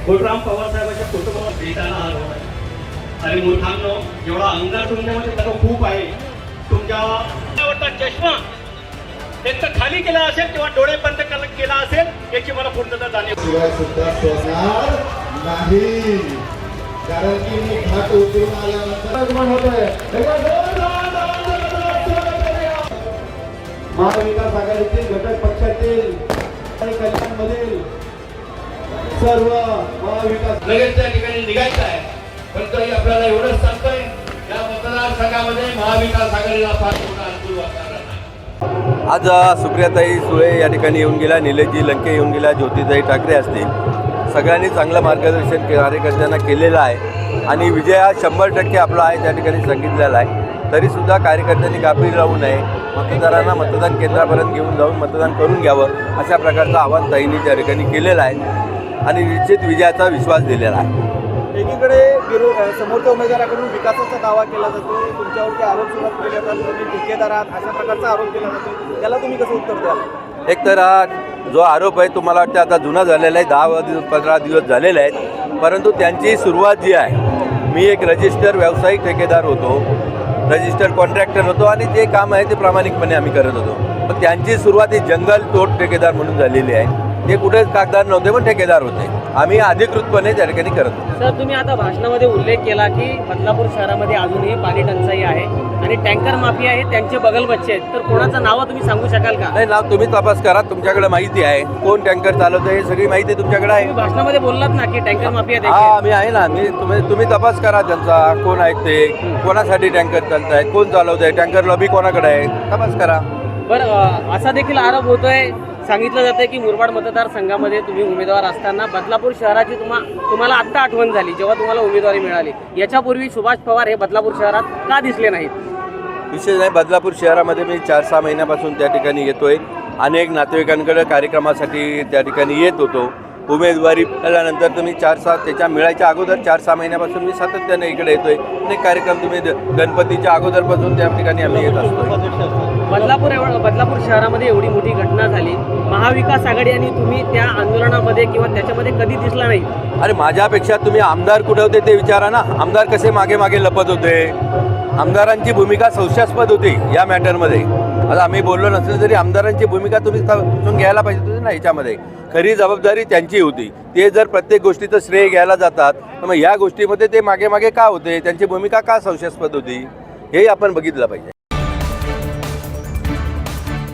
गोटराम पवार साहेबांच्या कुटुंबाला भेटायला आलो आहे. आणि मूर्खांनो, एवढा अंगार तुमच्यामध्ये त्याला खूप आहे. तुमच्या चष्मा एक तर खाली केला असेल किंवा डोळे बंद केला असेल याची मला पूर्णतः जाणीव सुद्धा सोडणार नाही, कारण की मी घाट उतरून आल्यानंतर महाविकास आघाडीतील घटक पक्षातील आणि कल्याणमधील सर्व महाविकास लगेच त्या ठिकाणी निघायचं आहे. पण तरी आपल्याला एवढंच सांगतोय, या मतदारसंघामध्ये महाविकास आघाडीला फार मोठा अनुकूल वातावरण आहे. आज सुप्रियाताई सुळे या ठिकाणी येऊन गेल्या, निलेशजी लंके येऊन गेल्या, ज्योतिताई ठाकरे असतील, सगळ्यांनी चांगलं मार्गदर्शन कार्यकर्त्यांना केलेलं आहे आणि विजय हा 100% आपला आहे त्या ठिकाणी सांगितलेला आहे. तरीसुद्धा कार्यकर्त्यांनी गाफील राहू नये, मतदारांना मतदान केंद्रापर्यंत घेऊन जाऊन मतदान करून घ्यावं अशा प्रकारचं आवाहन ताईंनी त्या ठिकाणी केलेलं आहे आणि निश्चित विजयाचा विश्वास दिलेला आहे. एकीकडे समोरच्या उमेदवाराकडून विकासाचा दावा केला जातो, तुमच्यावरती आरोप सुरुवात केले जातात, तुम्ही ठेकेदार आहात अशा प्रकारचा आरोप केला जातो, त्याला तुम्ही कसं उत्तर द्याल? एक तर हा जो आरोप आहे तुम्हाला वाटतं आता जुना झालेला आहे, 10-15 दिवस झालेले आहेत, परंतु त्यांची सुरुवात जी आहे, मी एक रजिस्टर व्यावसायिक ठेकेदार होतो, रजिस्टर कॉन्ट्रॅक्टर होतो आणि जे काम आहे ते प्रामाणिकपणे आम्ही करत होतो. पण त्यांची सुरुवात ही जंगल तोड ठेकेदार म्हणून झालेली आहे. ते कुठेच कागदार नव्हते पण ठेकेदार होते. आम्ही अधिकृतपणे त्या ठिकाणी करत होतो. सर, तुम्ही आता भाषणामध्ये उल्लेख केला की बदलापूर शहरामध्ये अजूनही पाणी टंचाई आहे आणि टँकर माफिया आहे, त्यांचे बगल बच्चे आहेत, तर कोणाचं नाव तुम्ही सांगू शकाल का? नाही, नाव तुम्ही तपास करा, तुमच्याकडे माहिती आहे कोण टँकर चालवतं हे सगळी माहिती तुमच्याकडे आहे. तुम्ही भाषणामध्ये बोललात ना की टँकर माफिया हा, मी आहे ना, तुम्ही तपास करा त्यांचा, कोण आहेत ते, कोणासाठी टँकर चालत आहेत, कोण चालवत आहे, टँकर लॉबी कोणाकडे आहे, तपास करा. बरं, असा देखील आरोप होतोय, सांगितलं जातं की मुरबाड मतदारसंघामध्ये तुम्ही उमेदवार असताना बदलापूर शहराची तुम्हाला आत्ता आठवण झाली जेव्हा तुम्हाला उमेदवारी मिळाली. याच्यापूर्वी सुभाष पवार हे बदलापूर शहरात का दिसले नाहीत? विशेष नाही, बदलापूर शहरामध्ये मी 4-6 महिन्यापासून त्या ठिकाणी येतोय. अनेक नातेवाईकांकडे कार्यक्रमासाठी त्या ठिकाणी येत होतो. उमेदवारी मिळाल्यानंतर तुम्ही 4-6 त्याच्या मिळायच्या अगोदर 4-6 महिन्यापासून मी सातत्याने इकडे येतोय. अनेक कार्यक्रम तुम्ही गणपतीच्या अगोदरपासून त्या ठिकाणी आम्ही येत असतो. बदलापूर शहरामध्ये एवढी मोठी घटना झाली, महाविकास आघाडी आणि तुम्ही त्या आंदोलनामध्ये किंवा त्याच्यामध्ये कधी दिसला नाही. अरे माझ्यापेक्षा तुम्ही आमदार कुठे होते ते विचारा ना. आमदार कसे मागे मागे लपत होते? आमदारांची भूमिका संशयास्पद होती या मॅटरमध्ये. आता आम्ही बोललो नसलं तरी आमदारांची भूमिका तुम्ही समजून घ्यायला पाहिजे होती ना. याच्यामध्ये खरी जबाबदारी त्यांची होती. ते जर प्रत्येक गोष्टीचं श्रेय घ्यायला जातात तर मग या गोष्टीमध्ये ते मागे मागे का होते? त्यांची भूमिका का संशयास्पद होती हे आपण बघितलं पाहिजे.